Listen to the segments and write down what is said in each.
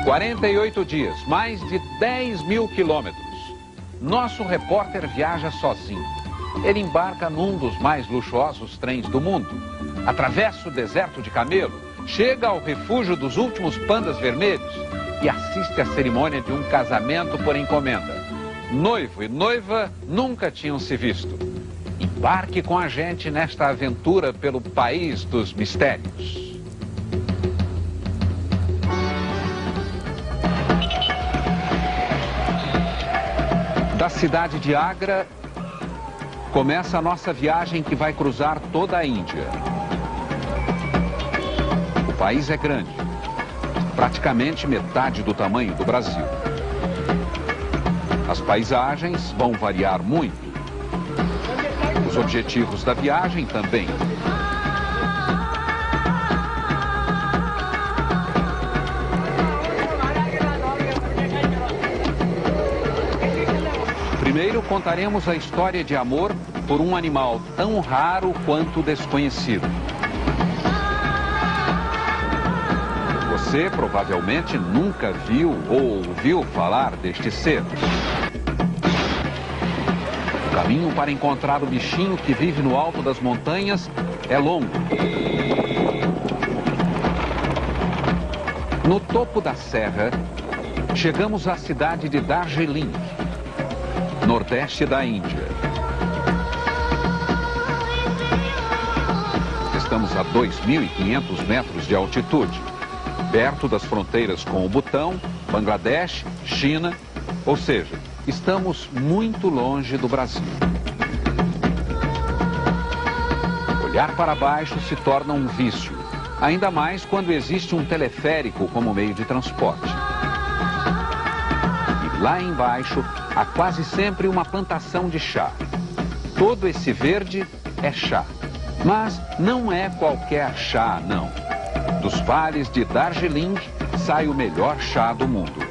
48 dias, mais de 10 mil quilômetros. Nosso repórter viaja sozinho. Ele embarca num dos mais luxuosos trens do mundo. Atravessa o deserto de Camelo, chega ao refúgio dos últimos pandas vermelhos e assiste à cerimônia de um casamento por encomenda. Noivo e noiva nunca tinham se visto. Embarque com a gente nesta aventura pelo país dos mistérios. Da cidade de Agra, começa a nossa viagem que vai cruzar toda a Índia. O país é grande, praticamente metade do tamanho do Brasil. As paisagens vão variar muito. Os objetivos da viagem também. Primeiro contaremos a história de amor por um animal tão raro quanto desconhecido. Você provavelmente nunca viu ou ouviu falar deste ser. O caminho para encontrar o bichinho que vive no alto das montanhas é longo. No topo da serra, chegamos à cidade de Darjeeling, nordeste da Índia. Estamos a 2.500 metros de altitude, perto das fronteiras com o Butão, Bangladesh, China, ou seja, estamos muito longe do Brasil. Olhar para baixo se torna um vício, ainda mais quando existe um teleférico como meio de transporte. E lá embaixo há quase sempre uma plantação de chá. Todo esse verde é chá, mas não é qualquer chá, não. Dos vales de Darjeeling sai o melhor chá do mundo.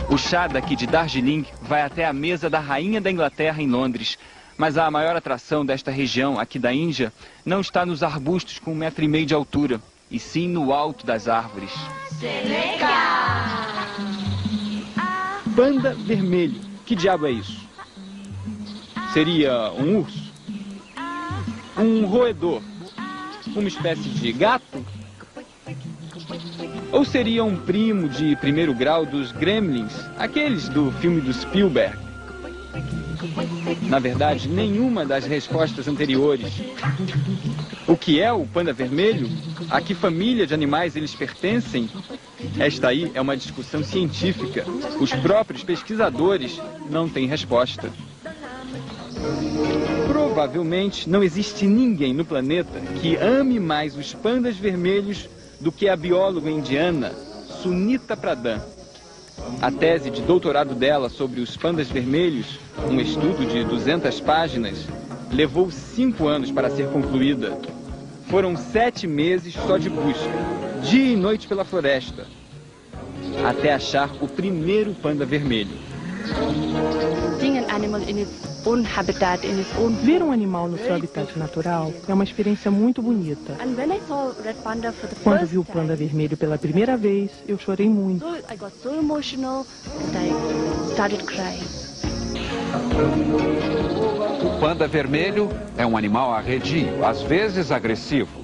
O chá daqui de Darjeeling vai até a mesa da Rainha da Inglaterra em Londres. Mas a maior atração desta região aqui da Índia não está nos arbustos com 1,5 metro de altura, e sim no alto das árvores. Panda vermelho. Que diabo é isso? Seria um urso? Um roedor? Uma espécie de gato? Ou seria um primo de primeiro grau dos Gremlins, aqueles do filme do Spielberg? Na verdade, nenhuma das respostas anteriores. O que é o panda vermelho? A que família de animais eles pertencem? Esta aí é uma discussão científica. Os próprios pesquisadores não têm resposta. Provavelmente não existe ninguém no planeta que ame mais os pandas vermelhos do que a bióloga indiana Sunita Pradhan. A tese de doutorado dela sobre os pandas vermelhos, um estudo de 200 páginas, levou 5 anos para ser concluída. Foram 7 meses só de busca, dia e noite pela floresta, até achar o primeiro panda vermelho. Ver um animal no seu habitat natural é uma experiência muito bonita. Quando vi o panda vermelho pela primeira vez, eu chorei muito. O panda vermelho é um animal arredio, às vezes agressivo.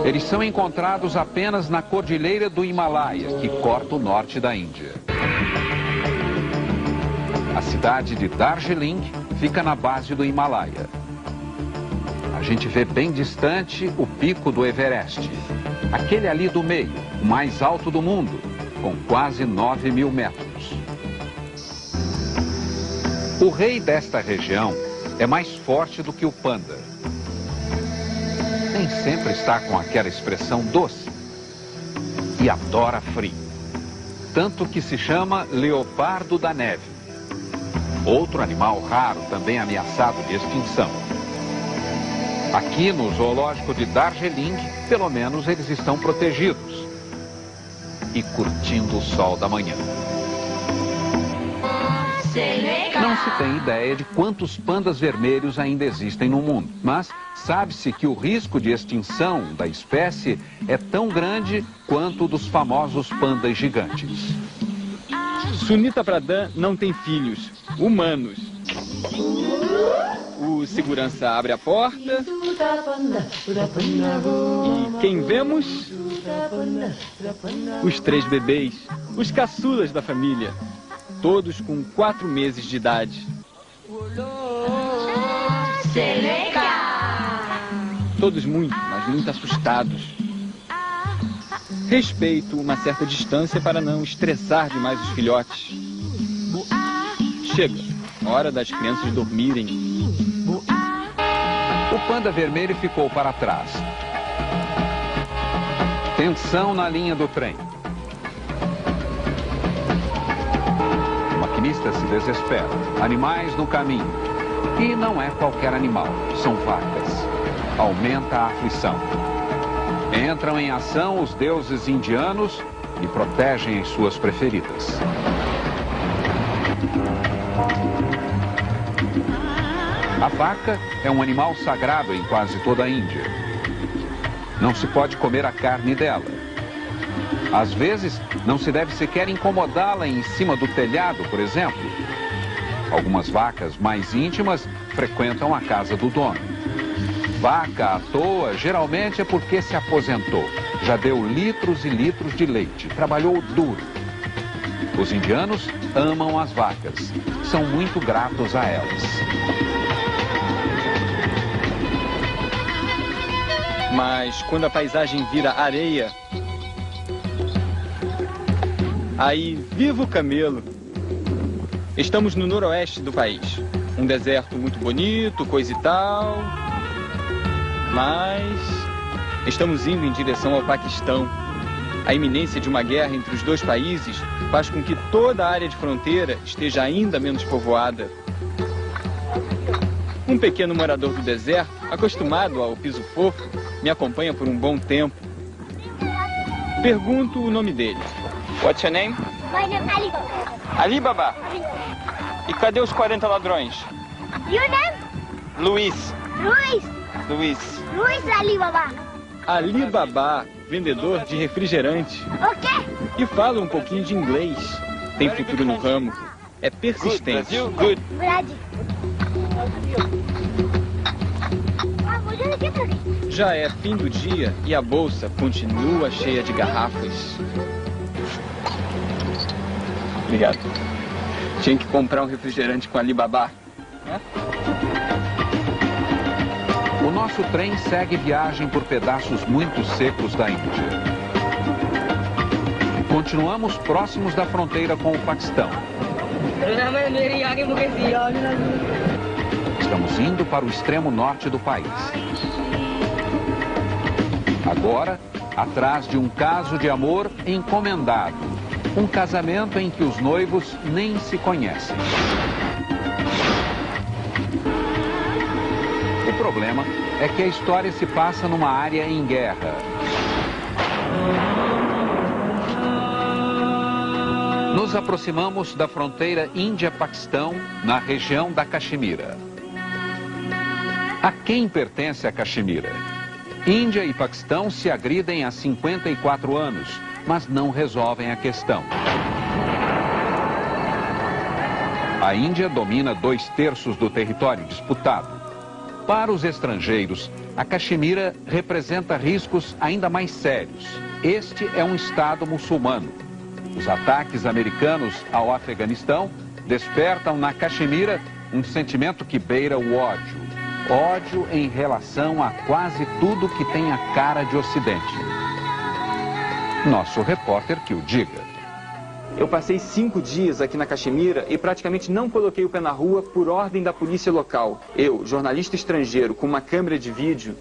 Eles são encontrados apenas na cordilheira do Himalaia, que corta o norte da Índia. A cidade de Darjeeling fica na base do Himalaia. A gente vê bem distante o pico do Everest, aquele ali do meio, o mais alto do mundo, com quase 9.000 metros. O rei desta região é mais forte do que o panda. Nem sempre está com aquela expressão doce e adora frio. Tanto que se chama leopardo da neve. Outro animal raro, também ameaçado de extinção. Aqui no zoológico de Darjeeling, pelo menos eles estão protegidos e curtindo o sol da manhã. Não se tem ideia de quantos pandas vermelhos ainda existem no mundo, mas sabe-se que o risco de extinção da espécie é tão grande quanto o dos famosos pandas gigantes. Sunita Pradhan não tem filhos humanos. O segurança abre a porta e quem vemos? Os 3 bebês, os caçulas da família, todos com 4 meses de idade. Todos muito, mas muito assustados. Respeito uma certa distância para não estressar demais os filhotes. Chega, hora das crianças dormirem. O panda vermelho ficou para trás. Tensão na linha do trem. O maquinista se desespera. Animais no caminho. E não é qualquer animal, são vacas. Aumenta a aflição. Entram em ação os deuses indianos e protegem as suas preferidas. A vaca é um animal sagrado em quase toda a Índia. Não se pode comer a carne dela. Às vezes, não se deve sequer incomodá-la em cima do telhado, por exemplo. Algumas vacas mais íntimas frequentam a casa do dono. Vaca à toa geralmente é porque se aposentou. Já deu litros e litros de leite. Trabalhou duro. Os indianos amam as vacas. São muito gratos a elas. Mas quando a paisagem vira areia, aí viva o camelo. Estamos no noroeste do país. Um deserto muito bonito, coisa e tal. Mas estamos indo em direção ao Paquistão. A iminência de uma guerra entre os 2 países faz com que toda a área de fronteira esteja ainda menos povoada. Um pequeno morador do deserto, acostumado ao piso fofo, me acompanha por um bom tempo. Pergunto o nome dele. What's your name? My name is Alibaba. Alibaba. E cadê os 40 ladrões? Your name? Luiz. Luis Alibaba. Alibaba, vendedor de refrigerante. Ok. E fala um pouquinho de inglês. Tem futuro no ramo. É persistente. Good. Já é fim do dia e a bolsa continua cheia de garrafas. Obrigado. Tinha que comprar um refrigerante com Alibaba. O nosso trem segue viagem por pedaços muito secos da Índia. Continuamos próximos da fronteira com o Paquistão. Estamos indo para o extremo norte do país. Agora, atrás de um caso de amor encomendado. Um casamento em que os noivos nem se conhecem. O problema é que a história se passa numa área em guerra. Nos aproximamos da fronteira Índia-Paquistão, na região da Caxemira. A quem pertence a Caxemira? Índia e Paquistão se agridem há 54 anos, mas não resolvem a questão. A Índia domina 2/3 do território disputado. Para os estrangeiros, a Caxemira representa riscos ainda mais sérios. Este é um estado muçulmano. Os ataques americanos ao Afeganistão despertam na Caxemira um sentimento que beira o ódio. Ódio em relação a quase tudo que tem a cara de Ocidente. Nosso repórter que o diga. Eu passei 5 dias aqui na Caxemira e praticamente não coloquei o pé na rua por ordem da polícia local. Eu, jornalista estrangeiro com uma câmera de vídeo,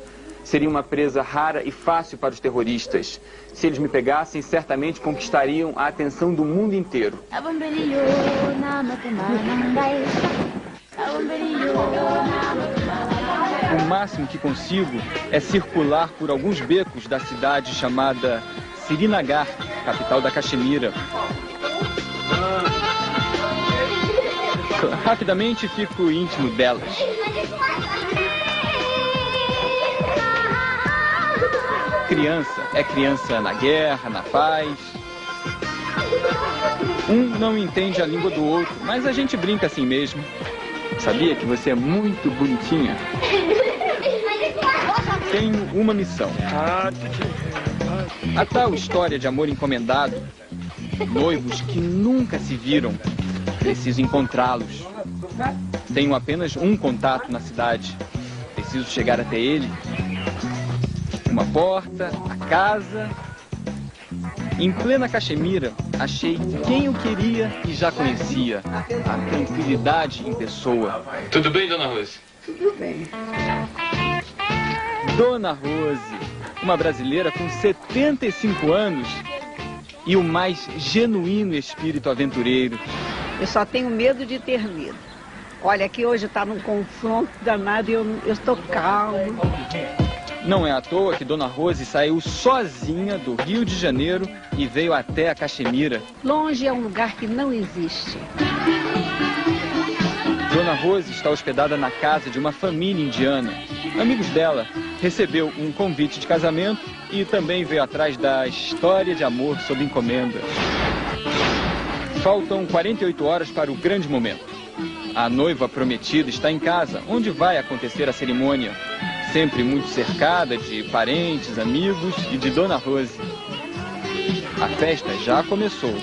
seria uma presa rara e fácil para os terroristas. Se eles me pegassem, certamente conquistariam a atenção do mundo inteiro. O máximo que consigo é circular por alguns becos da cidade chamada Srinagar, capital da Caxemira. Rapidamente fico íntimo delas. Criança é criança na guerra, na paz. Um não entende a língua do outro, mas a gente brinca assim mesmo. Sabia que você é muito bonitinha? Tenho uma missão. A tal história de amor encomendado. Noivos que nunca se viram. Preciso encontrá-los. Tenho apenas um contato na cidade. Preciso chegar até ele. Uma porta, a casa. Em plena Caxemira, achei quem eu queria e já conhecia. A tranquilidade em pessoa. Tudo bem, Dona Rose? Tudo bem. Dona Rose, uma brasileira com 75 anos e o mais genuíno espírito aventureiro. Eu só tenho medo de ter medo. Olha, aqui hoje está num confronto danado e eu estou calma. Não é à toa que Dona Rose saiu sozinha do Rio de Janeiro e veio até a Caxemira. Longe é um lugar que não existe. Dona Rose está hospedada na casa de uma família indiana. Amigos dela, recebeu um convite de casamento e também veio atrás da história de amor sob encomenda. Faltam 48 horas para o grande momento. A noiva prometida está em casa, onde vai acontecer a cerimônia. Sempre muito cercada de parentes, amigos e de Dona Rose. A festa já começou.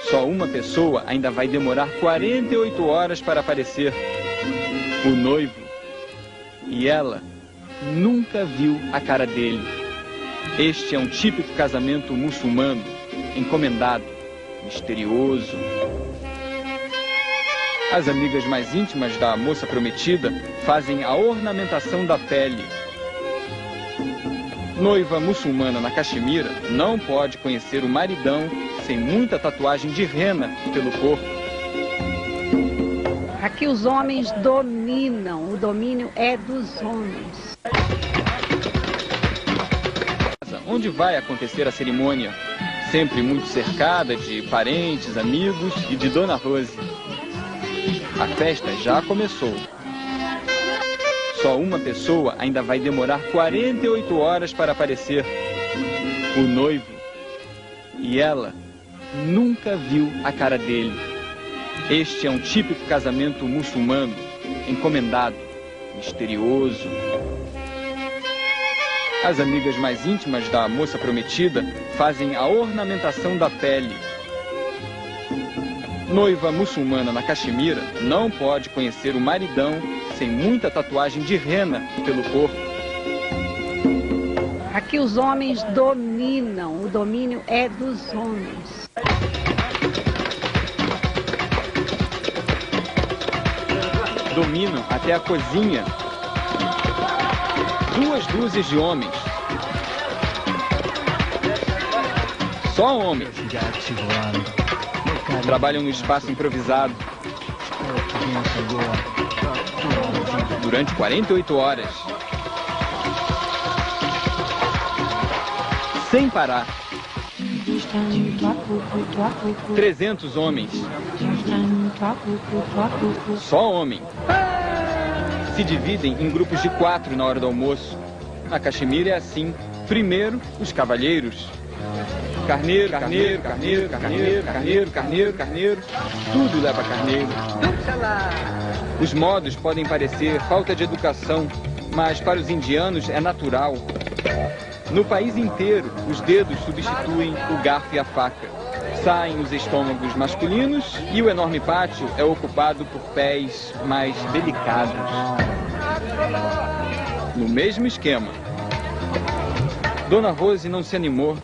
Só uma pessoa ainda vai demorar 48 horas para aparecer. O noivo. E ela nunca viu a cara dele. Este é um típico casamento muçulmano, encomendado, misterioso. As amigas mais íntimas da moça prometida fazem a ornamentação da pele. Noiva muçulmana na Caxemira não pode conhecer o maridão sem muita tatuagem de rena pelo corpo. Aqui os homens dominam, o domínio é dos homens. Onde vai acontecer a cerimônia? Sempre muito cercada de parentes, amigos e de Dona Rose. A festa já começou. Só uma pessoa ainda vai demorar 48 horas para aparecer. O noivo. E ela nunca viu a cara dele. Este é um típico casamento muçulmano, encomendado, misterioso. As amigas mais íntimas da moça prometida fazem a ornamentação da pele. Noiva muçulmana na Caxemira não pode conhecer o maridão sem muita tatuagem de rena pelo corpo. Aqui os homens dominam, o domínio é dos homens. Dominam até a cozinha. 2 dúzias de homens. Só homens. Trabalham no espaço improvisado. Durante 48 horas. Sem parar. 300 homens. Só homem. Se dividem em grupos de 4 na hora do almoço. A Caxemira é assim. Primeiro, os cavalheiros. Carneiro, carneiro, carneiro, carneiro, carneiro, carneiro, carneiro. Tudo leva carneiro. Os modos podem parecer falta de educação, mas para os indianos é natural. No país inteiro, os dedos substituem o garfo e a faca. Saem os estômagos masculinos e o enorme pátio é ocupado por pés mais delicados. No mesmo esquema. Dona Rose não se animou.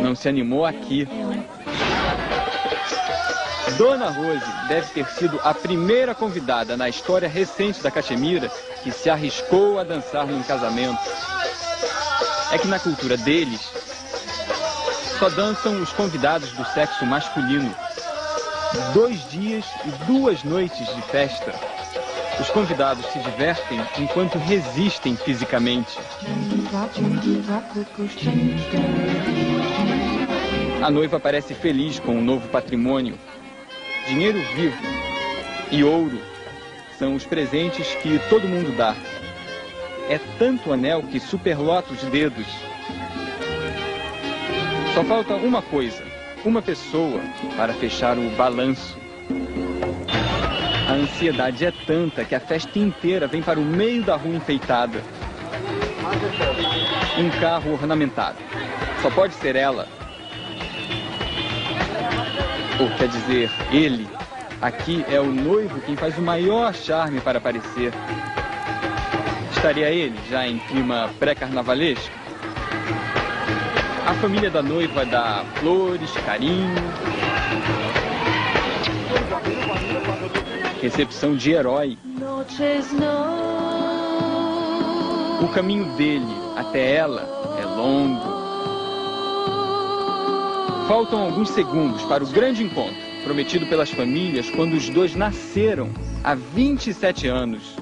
Não se animou aqui. Dona Rose deve ter sido a primeira convidada na história recente da Caxemira que se arriscou a dançar num casamento. É que na cultura deles, só dançam os convidados do sexo masculino. 2 dias e 2 noites de festa. Os convidados se divertem enquanto resistem fisicamente. A noiva parece feliz com o novo patrimônio. dinheiro vivo e ouro são os presentes que todo mundo dá. É tanto anel que superlota os dedos. Só falta uma coisa, uma pessoa para fechar o balanço. A ansiedade é tanta que a festa inteira vem para o meio da rua enfeitada. Um carro ornamentado. Só pode ser ela. Ou quer dizer, ele. Aqui é o noivo quem faz o maior charme para aparecer. Estaria ele já em clima pré-carnavalesco? A família da noiva dá flores, carinho. Recepção de herói. O caminho dele até ela é longo. Faltam alguns segundos para o grande encontro, prometido pelas famílias quando os dois nasceram há 27 anos.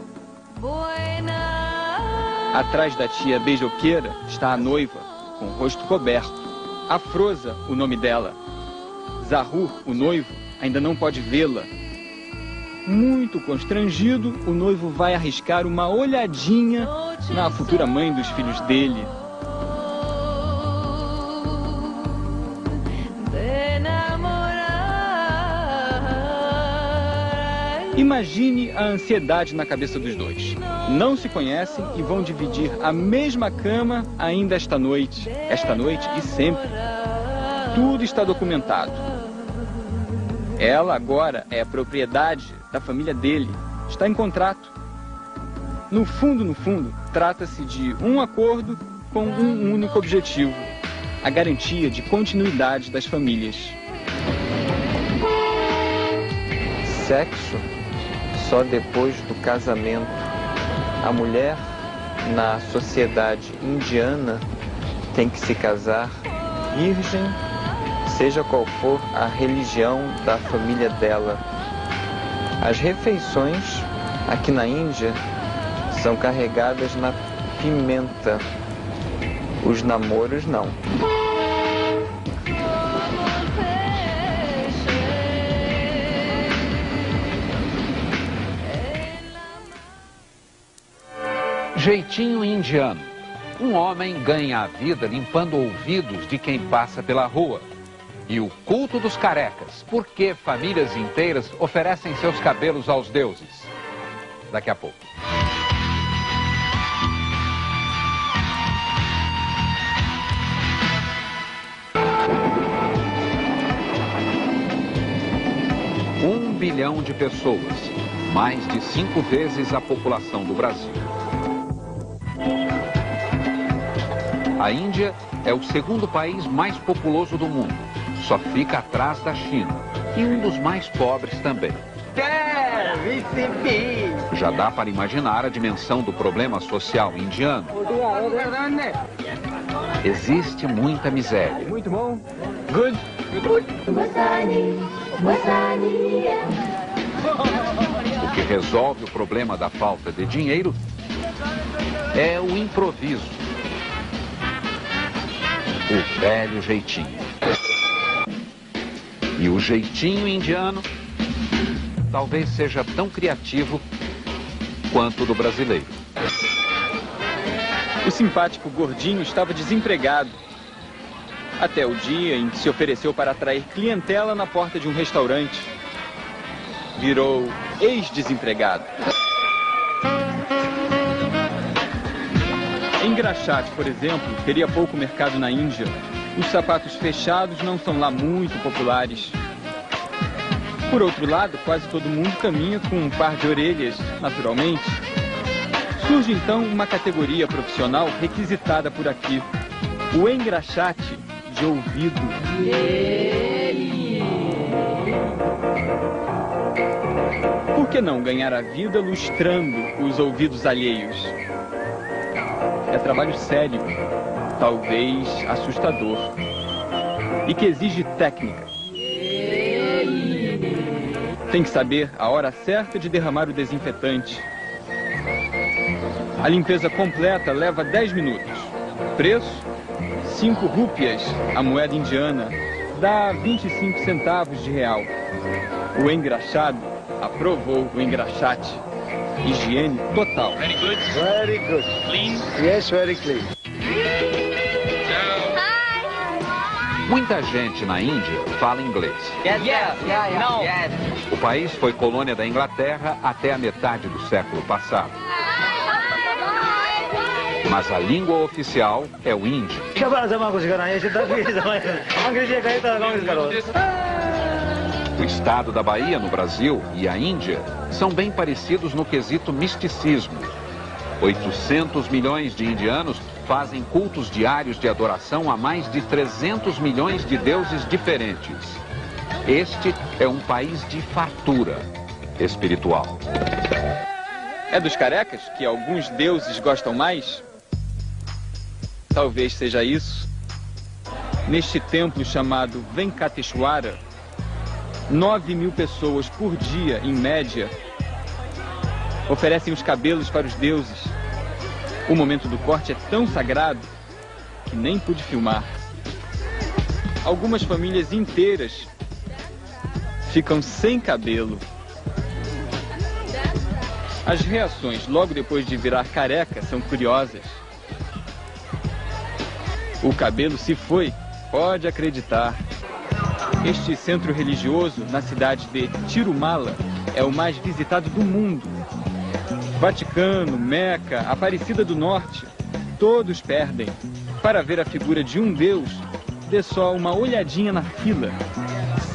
Atrás da tia beijoqueira está a noiva, com o rosto coberto. Afrosa, o nome dela. Zahur, o noivo, ainda não pode vê-la. Muito constrangido, o noivo vai arriscar uma olhadinha na futura mãe dos filhos dele. Imagine a ansiedade na cabeça dos dois. Não se conhecem e vão dividir a mesma cama ainda esta noite e sempre. Tudo está documentado. Ela agora é propriedade da família dele. Está em contrato. No fundo, trata-se de um acordo com um único objetivo: a garantia de continuidade das famílias. Sexo só depois do casamento. A mulher, na sociedade indiana, tem que se casar virgem, seja qual for a religião da família dela. As refeições, aqui na Índia, são carregadas na pimenta. Os namoros, não. Jeitinho indiano. Um homem ganha a vida limpando ouvidos de quem passa pela rua. E o culto dos carecas. Por que famílias inteiras oferecem seus cabelos aos deuses? Daqui a pouco. Um bilhão de pessoas. Mais de 5 vezes a população do Brasil. A Índia é o segundo país mais populoso do mundo. Só fica atrás da China. E um dos mais pobres também. Já dá para imaginar a dimensão do problema social indiano. Existe muita miséria. Muito bom. Good. O que resolve o problema da falta de dinheiro é o improviso. O velho jeitinho. E o jeitinho indiano talvez seja tão criativo quanto o do brasileiro. O simpático gordinho estava desempregado. Até o dia em que se ofereceu para atrair clientela na porta de um restaurante. Virou ex-desempregado. Engraxate, por exemplo, teria pouco mercado na Índia. Os sapatos fechados não são lá muito populares. Por outro lado, quase todo mundo caminha com um par de orelhas, naturalmente. Surge então uma categoria profissional requisitada por aqui: o engraxate de ouvido. Por que não ganhar a vida lustrando os ouvidos alheios? É trabalho sério, talvez assustador, e que exige técnica. Tem que saber a hora certa de derramar o desinfetante. A limpeza completa leva 10 minutos. Preço: 5 rúpias, a moeda indiana, dá 25 centavos de real. O engraxado aprovou o engraxate. Higiene total. Very good. Very good. Clean. Yes, very clean. Muita gente na Índia fala inglês. O país foi colônia da Inglaterra até a metade do século passado. Mas a língua oficial é o hindi. O estado da Bahia, no Brasil, e a Índia são bem parecidos no quesito misticismo. 800 milhões de indianos fazem cultos diários de adoração a mais de 300 milhões de deuses diferentes. Este é um país de fartura espiritual. É dos carecas que alguns deuses gostam mais? Talvez seja isso. Neste templo chamado Venkateshwara, 9.000 pessoas por dia, em média, oferecem os cabelos para os deuses. O momento do corte é tão sagrado que nem pude filmar. Algumas famílias inteiras ficam sem cabelo. As reações logo depois de virar careca são curiosas. O cabelo se foi, pode acreditar. Este centro religioso, na cidade de Tirumala, é o mais visitado do mundo. Vaticano, Meca, Aparecida do Norte, todos perdem. Para ver a figura de um deus, dê só uma olhadinha na fila.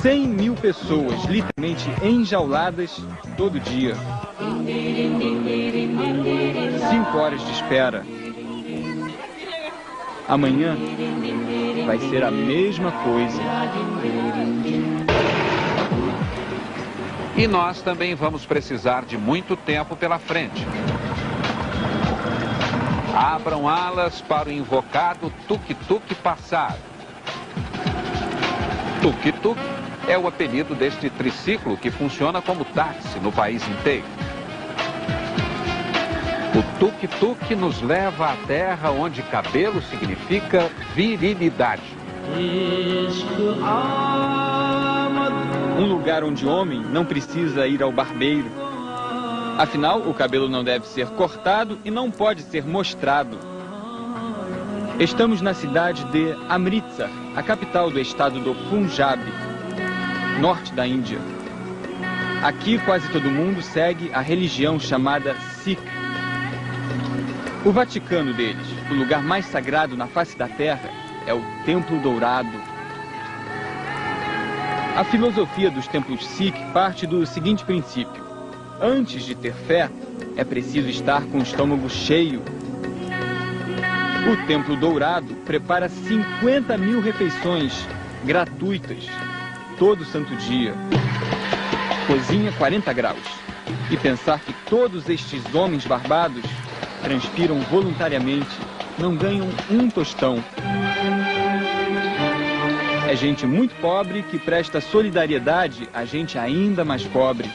100.000 pessoas, literalmente enjauladas, todo dia. 5 horas de espera. Amanhã vai ser a mesma coisa. E nós também vamos precisar de muito tempo pela frente. Abram alas para o invocado tuk-tuk passar. Tuk-tuk é o apelido deste triciclo que funciona como táxi no país inteiro. O tuk-tuk nos leva à terra onde cabelo significa virilidade. Um lugar onde o homem não precisa ir ao barbeiro. Afinal, o cabelo não deve ser cortado e não pode ser mostrado. Estamos na cidade de Amritsar, a capital do estado do Punjab, norte da Índia. Aqui quase todo mundo segue a religião chamada Sikh. O Vaticano deles, o lugar mais sagrado na face da terra, é o Templo Dourado. A filosofia dos templos Sikh parte do seguinte princípio: antes de ter fé, é preciso estar com o estômago cheio. O Templo Dourado prepara 50.000 refeições gratuitas, todo santo dia. Cozinha 40 graus. E pensar que todos estes homens barbados transpiram voluntariamente, não ganham um tostão. É gente muito pobre que presta solidariedade a gente ainda mais pobre.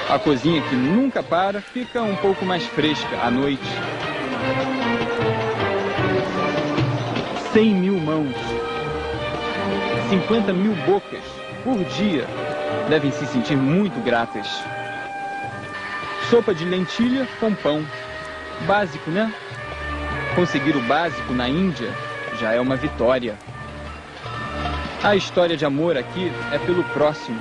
A cozinha, que nunca para, fica um pouco mais fresca à noite. 100.000 mãos, 50.000 bocas por dia devem se sentir muito gratas. Sopa de lentilha com pão. Básico, né? Conseguir o básico na Índia já é uma vitória. A história de amor aqui é pelo próximo.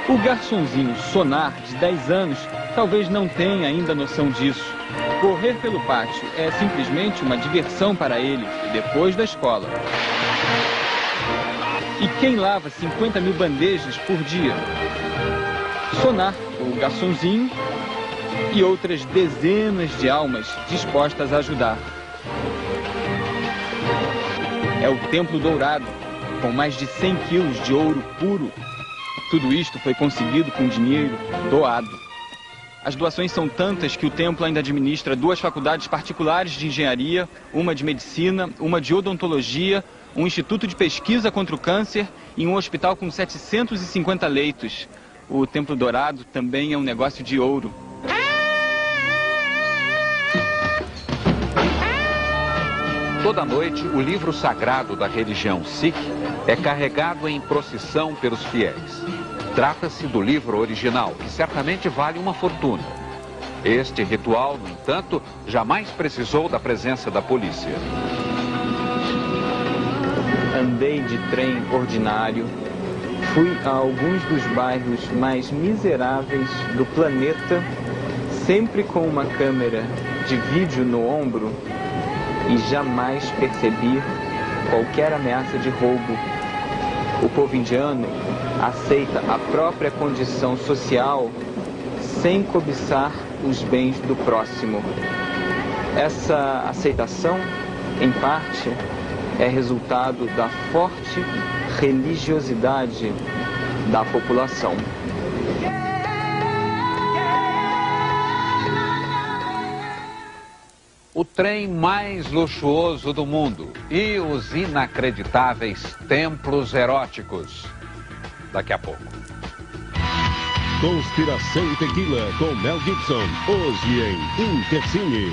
O garçonzinho Sonar, de 10 anos, talvez não tenha ainda noção disso. Correr pelo pátio é simplesmente uma diversão para ele, depois da escola. E quem lava 50.000 bandejas por dia? Sonar, o garçonzinho, e outras dezenas de almas dispostas a ajudar. É o Templo Dourado, com mais de 100 quilos de ouro puro. Tudo isto foi conseguido com dinheiro doado. As doações são tantas que o templo ainda administra 2 faculdades particulares de engenharia, uma de medicina, uma de odontologia, um instituto de pesquisa contra o câncer e um hospital com 750 leitos. O Templo Dourado também é um negócio de ouro. Toda noite, o livro sagrado da religião Sikh é carregado em procissão pelos fiéis. Trata-se do livro original, que certamente vale uma fortuna. Este ritual, no entanto, jamais precisou da presença da polícia. Andei de trem ordinário, fui a alguns dos bairros mais miseráveis do planeta, sempre com uma câmera de vídeo no ombro, e jamais percebi qualquer ameaça de roubo. O povo indiano aceita a própria condição social sem cobiçar os bens do próximo. Essa aceitação, em parte, é resultado da forte religiosidade da população. O trem mais luxuoso do mundo e os inacreditáveis templos eróticos. Daqui a pouco. Conspiração e Tequila com Mel Gibson, hoje em Intercine.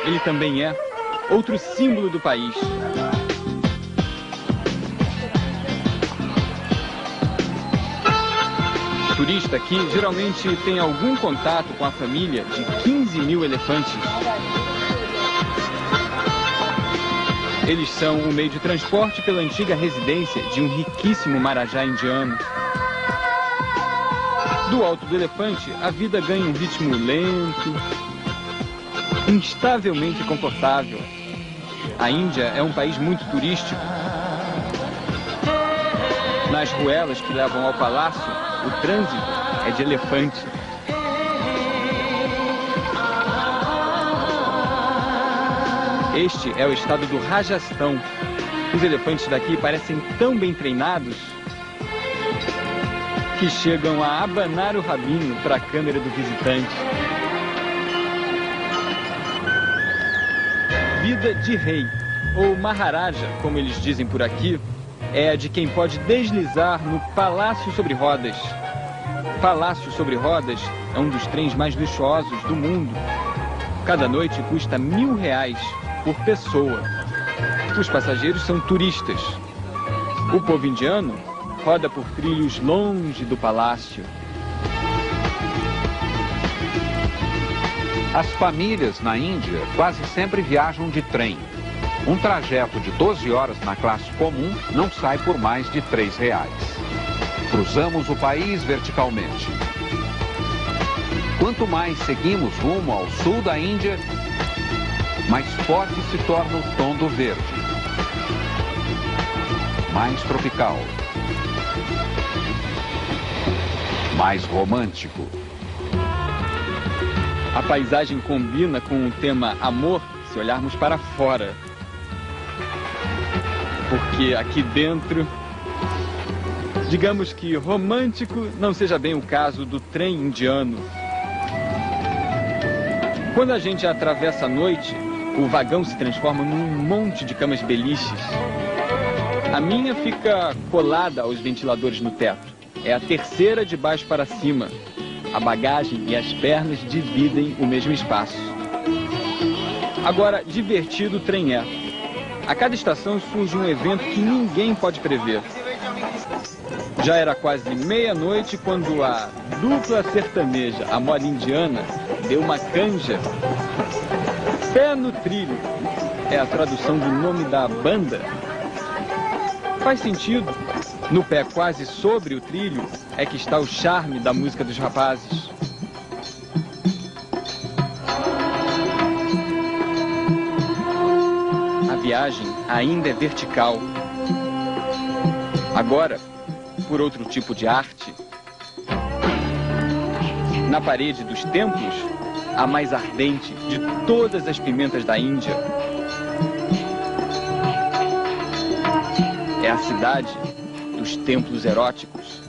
Ele também é outro símbolo do país. O turista aqui geralmente tem algum contato com a família de 15 mil elefantes. Eles são o meio de transporte pela antiga residência de um riquíssimo marajá indiano. Do alto do elefante, a vida ganha um ritmo lento, instavelmente confortável. A Índia é um país muito turístico. Nas ruelas que levam ao palácio, o trânsito é de elefante. Este é o estado do Rajastão. Os elefantes daqui parecem tão bem treinados que chegam a abanar o rabinho para a câmera do visitante. Vida de rei, ou Maharaja, como eles dizem por aqui, é a de quem pode deslizar no Palácio sobre Rodas. Palácio sobre Rodas é um dos trens mais luxuosos do mundo. Cada noite custa R$1.000 por pessoa. Os passageiros são turistas. O povo indiano roda por trilhos longe do palácio. As famílias na Índia quase sempre viajam de trem. Um trajeto de 12 horas na classe comum não sai por mais de R$3. Cruzamos o país verticalmente. Quanto mais seguimos rumo ao sul da Índia, mais forte se torna o tom do verde. Mais tropical. Mais romântico. A paisagem combina com o tema amor se olharmos para fora. Porque aqui dentro, digamos que romântico não seja bem o caso do trem indiano. Quando a gente atravessa a noite, o vagão se transforma num monte de camas beliches. A minha fica colada aos ventiladores no teto. É a terceira de baixo para cima. A bagagem e as pernas dividem o mesmo espaço. Agora, divertido o trem é. A cada estação surge um evento que ninguém pode prever. Já era quase meia-noite quando a dupla sertaneja, a moda indiana, deu uma canja. Pé no trilho é a tradução do nome da banda. Faz sentido. No pé quase sobre o trilho é que está o charme da música dos rapazes. A viagem ainda é vertical. Agora, por outro tipo de arte. Na parede dos templos, a mais ardente de todas as pimentas da Índia. É a cidade dos templos eróticos.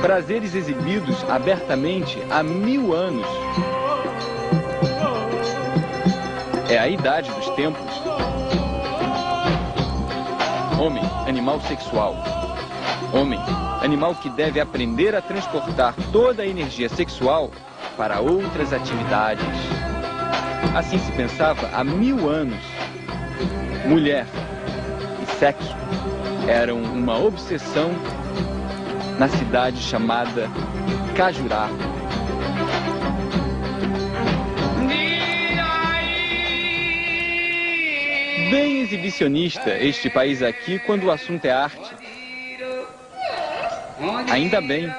Prazeres exibidos abertamente há 1000 anos. É a idade dos templos. Homem, animal sexual. Homem, animal que deve aprender a transportar toda a energia sexual para outras atividades. Assim se pensava há 1000 anos. Mulher e sexo eram uma obsessão na cidade chamada Khajuraho. Bem exibicionista este país aqui quando o assunto é arte. Ainda bem,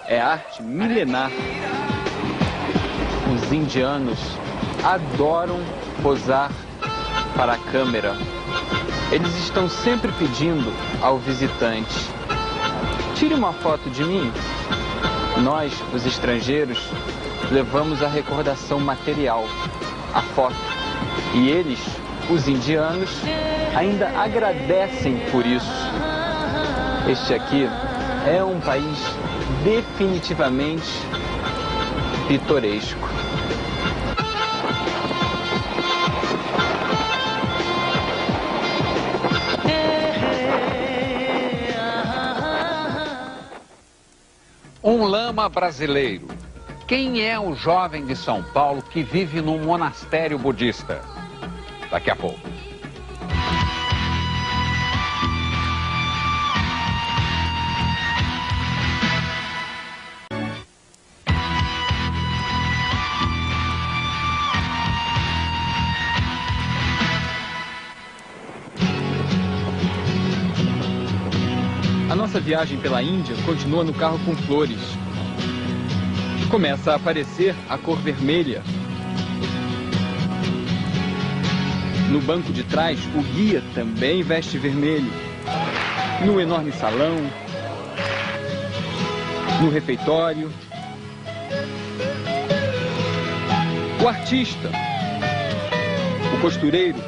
é arte milenar. Os indianos adoram posar para a câmera. Eles estão sempre pedindo ao visitante: tire uma foto de mim. Nós, os estrangeiros, levamos a recordação material, a foto. E eles, os indianos, ainda agradecem por isso. Este aqui é um país definitivamente pitoresco. Um lama brasileiro. Quem é o jovem de São Paulo que vive num monastério budista? Daqui a pouco. A nossa viagem pela Índia continua no carro com flores. Começa a aparecer a cor vermelha. No banco de trás, o guia também veste vermelho. No enorme salão, no refeitório, o artista, o costureiro,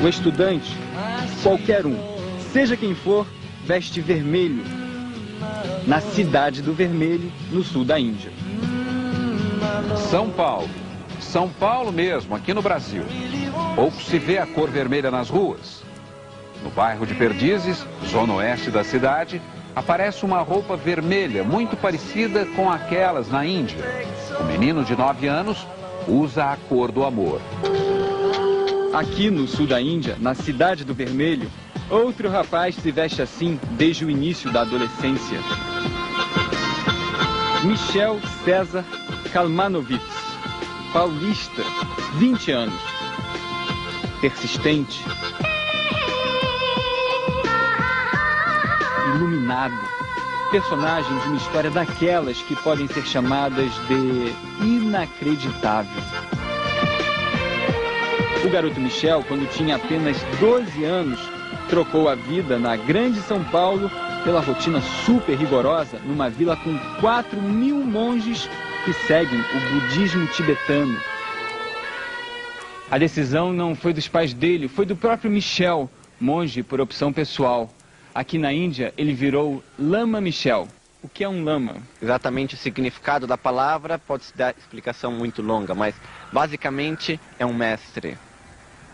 o estudante, qualquer um, seja quem for, veste vermelho. Na cidade do vermelho, no sul da Índia. São Paulo. São Paulo mesmo, aqui no Brasil. Pouco se vê a cor vermelha nas ruas. No bairro de Perdizes, zona oeste da cidade, aparece uma roupa vermelha muito parecida com aquelas na Índia. O menino de 9 anos usa a cor do amor. Aqui no sul da Índia, na cidade do vermelho, outro rapaz se veste assim desde o início da adolescência. Michel César Kalmanovitz, paulista, 20 anos. Persistente. Iluminado. Personagem de uma história daquelas que podem ser chamadas de inacreditável. O garoto Michel, quando tinha apenas 12 anos, trocou a vida na grande São Paulo pela rotina super rigorosa numa vila com 4.000 monges que seguem o budismo tibetano. A decisão não foi dos pais dele, foi do próprio Michel, monge por opção pessoal. Aqui na Índia, ele virou Lama Michel. O que é um lama? Exatamente o significado da palavra pode-se dar explicação muito longa, mas basicamente é um mestre.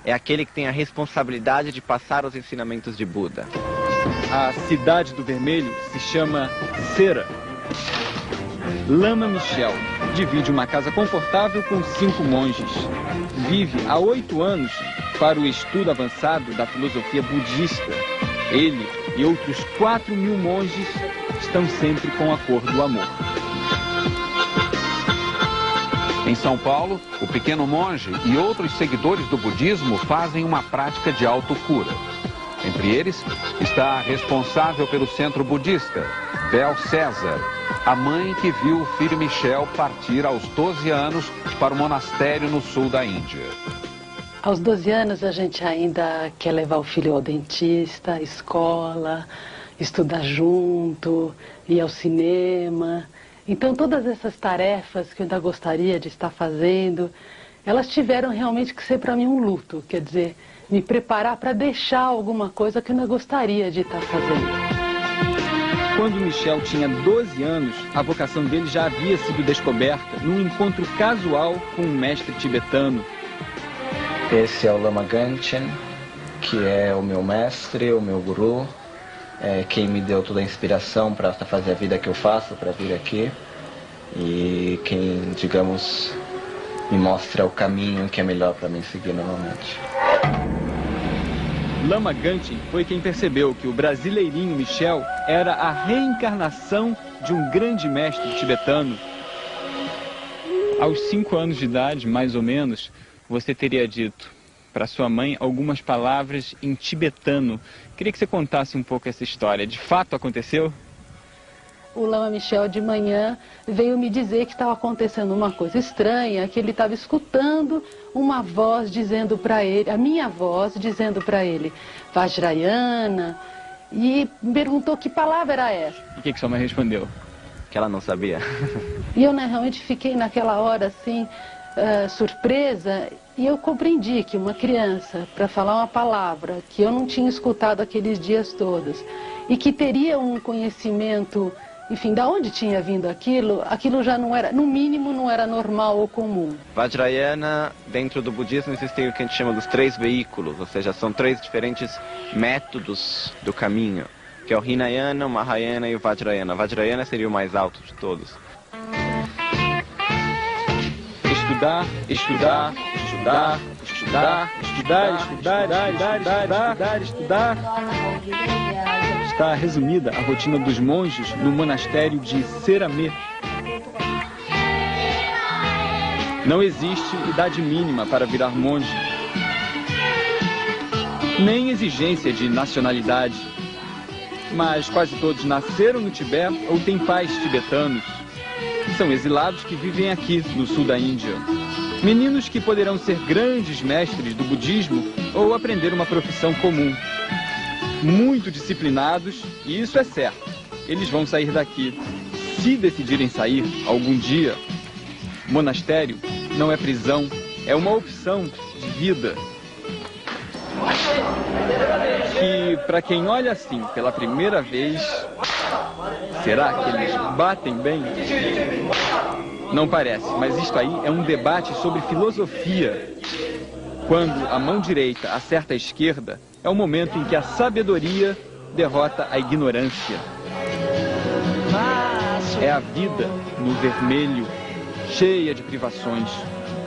É aquele que tem a responsabilidade de passar os ensinamentos de Buda. A cidade do vermelho se chama Cera. Lama Michel divide uma casa confortável com 5 monges. Vive há 8 anos para o estudo avançado da filosofia budista. Ele e outros 4.000 monges estão sempre com a cor do amor. Em São Paulo, o pequeno monge e outros seguidores do budismo fazem uma prática de autocura. Entre eles está a responsável pelo centro budista, Bel César, a mãe que viu o filho Michel partir aos 12 anos para o monastério no sul da Índia. Aos 12 anos a gente ainda quer levar o filho ao dentista, à escola, estudar junto, ir ao cinema. Então todas essas tarefas que eu ainda gostaria de estar fazendo, elas tiveram realmente que ser para mim um luto, quer dizer, me preparar para deixar alguma coisa que eu ainda gostaria de estar fazendo. Quando Michel tinha 12 anos, a vocação dele já havia sido descoberta num encontro casual com um mestre tibetano. Esse é o Lama Gangchen, que é o meu mestre, o meu guru, quem me deu toda a inspiração para fazer a vida que eu faço, para vir aqui. E quem, digamos, me mostra o caminho que é melhor para mim seguir normalmente. Lama Gangchen foi quem percebeu que o brasileirinho Michel era a reencarnação de um grande mestre tibetano. Aos 5 anos de idade, mais ou menos, você teria dito para sua mãe algumas palavras em tibetano. Queria que você contasse um pouco essa história. De fato aconteceu? O Lama Michel de manhã veio me dizer que estava acontecendo uma coisa estranha, que ele estava escutando uma voz dizendo para ele, a minha voz dizendo para ele, Vajrayana, e perguntou que palavra era essa. E o que sua mãe respondeu? Que ela não sabia. E eu realmente fiquei naquela hora assim, surpresa, e eu compreendi que uma criança, para falar uma palavra que eu não tinha escutado aqueles dias todos, e que teria um conhecimento, enfim, da onde tinha vindo aquilo já não era, no mínimo, não era normal ou comum. Vajrayana, dentro do budismo, existem o que a gente chama dos 3 veículos, ou seja, são 3 diferentes métodos do caminho, que é o Hinayana, o Mahayana e o Vajrayana. Vajrayana seria o mais alto de todos. Estudar, estudar, estudar, estudar, estudar, estudar, estudar, estudar. Está resumida a rotina dos monges no monastério de Seramé. Não existe idade mínima para virar monge, nem exigência de nacionalidade. Mas quase todos nasceram no Tibete ou têm pais tibetanos. São exilados que vivem aqui, no sul da Índia. Meninos que poderão ser grandes mestres do budismo ou aprender uma profissão comum. Muito disciplinados, e isso é certo. Eles vão sair daqui. Se decidirem sair algum dia, monastério não é prisão, é uma opção de vida. Que, para quem olha assim pela primeira vez, será que eles batem bem? Não parece, mas isto aí é um debate sobre filosofia. Quando a mão direita acerta a esquerda, é o momento em que a sabedoria derrota a ignorância. É a vida no vermelho, cheia de privações.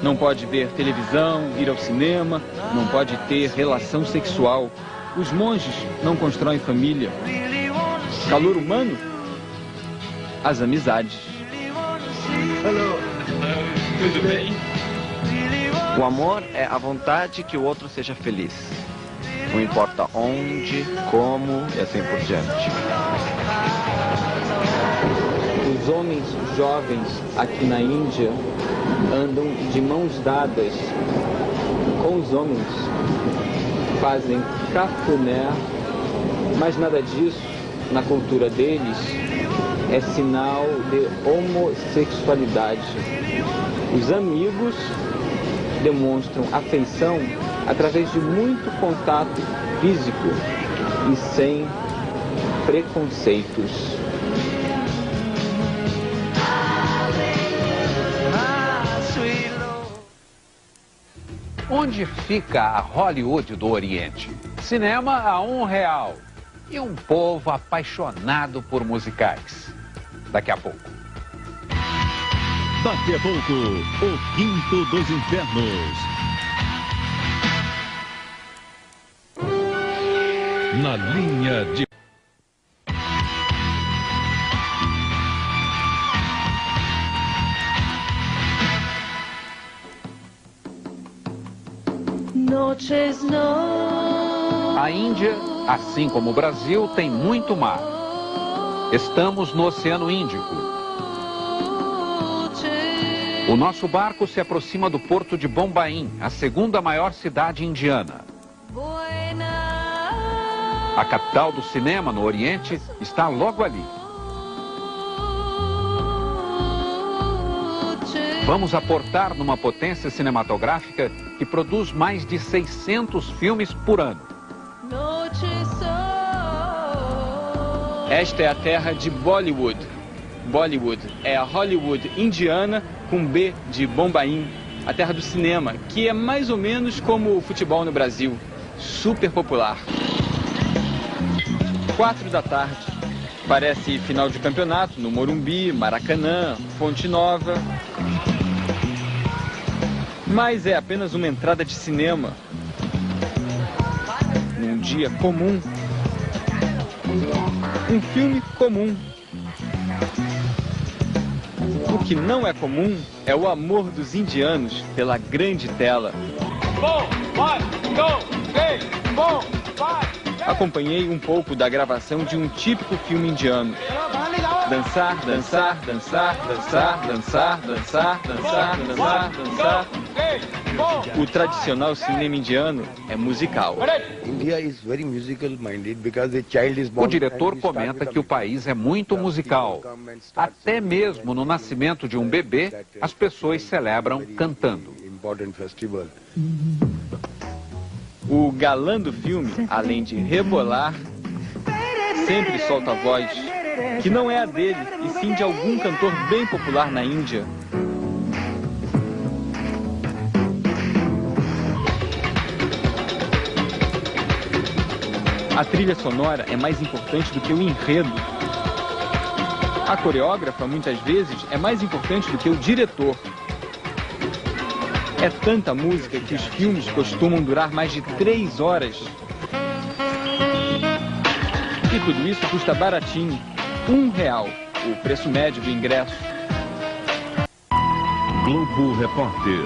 Não pode ver televisão, ir ao cinema, não pode ter relação sexual. Os monges não constroem família. Calor humano? As amizades. Hello. Tudo bem? O amor é a vontade que o outro seja feliz. Não importa onde, como e assim por diante. Os homens jovens aqui na Índia andam de mãos dadas com os homens. Fazem cafuné, mas nada disso, na cultura deles, é sinal de homossexualidade. Os amigos demonstram afeição através de muito contato físico e sem preconceitos. Onde fica a Hollywood do Oriente? Cinema a R$1 e um povo apaixonado por musicais. Daqui a pouco. Daqui a pouco, o Quinto dos Infernos. Na linha de... A Índia, assim como o Brasil, tem muito mar. Estamos no Oceano Índico. O nosso barco se aproxima do porto de Bombaim, a segunda maior cidade indiana. A capital do cinema no Oriente está logo ali. Vamos aportar numa potência cinematográfica que produz mais de 600 filmes por ano. Esta é a terra de Bollywood. Bollywood é a Hollywood indiana com B de Bombaim, a terra do cinema, que é mais ou menos como o futebol no Brasil, super popular. 4 da tarde, parece final de campeonato no Morumbi, Maracanã, Fonte Nova. Mas é apenas uma entrada de cinema. Num dia comum. Um filme comum. O que não é comum é o amor dos indianos pela grande tela. Acompanhei um pouco da gravação de um típico filme indiano. Dançar, dançar, dançar, dançar, dançar, dançar, dançar, dançar, dançar. O tradicional cinema indiano é musical. O diretor comenta que o país é muito musical. Até mesmo no nascimento de um bebê, as pessoas celebram cantando. O galã do filme, além de rebolar, sempre solta a voz, que não é a dele, e sim de algum cantor bem popular na Índia. A trilha sonora é mais importante do que o enredo. A coreógrafa, muitas vezes, é mais importante do que o diretor. É tanta música que os filmes costumam durar mais de 3 horas. E tudo isso custa baratinho, R$1, o preço médio do ingresso. Globo Repórter.